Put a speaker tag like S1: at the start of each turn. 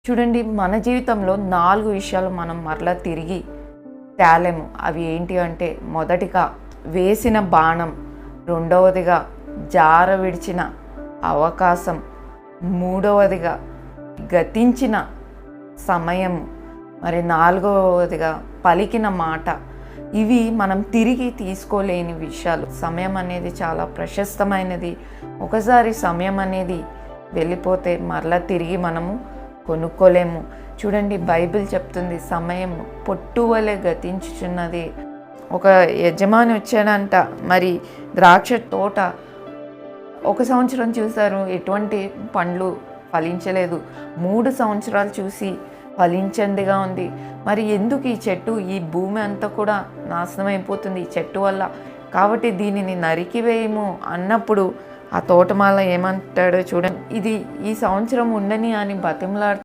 S1: చూడండి, మన జీవితంలో 4 విషయాలు మనం మరలా తిరిగి తేలేము. అవి ఏంటి అంటే, మొదటిగా వేసిన బాణం, రెండవదిగా జార విడిచిన అవకాశం, మూడవదిగా గతించిన సమయం, మరి నాలుగవదిగా పలికిన మాట. ఇవి మనం తిరిగి తీసుకోలేని విషయాలు. సమయం అనేది చాలా ప్రశస్తమైనది. ఒకసారి సమయం అనేది వెళ్ళిపోతే మరలా తిరిగి మనము కొనుక్కోలేము. చూడండి, బైబిల్ చెప్తుంది, సమయం పొట్టువలె గతించుచున్నది. ఒక యజమాని వచ్చాడంట, మరి ద్రాక్ష తోట 1 సంవత్సరం చూశారు, ఎటువంటి పండ్లు ఫలించలేదు. 3 సంవత్సరాలు చూసి ఫలించండిగా ఉంది. మరి ఎందుకు ఈ చెట్టు, ఈ భూమి అంతా కూడా నాశనం అయిపోతుంది ఈ చెట్టు వల్ల, కాబట్టి దీనిని నరికివేయము అన్నప్పుడు ఆ తోటమాల ఏమంటాడో చూడండి. ఇది ఈ సంవత్సరం ఉండని అని బతిమలాడు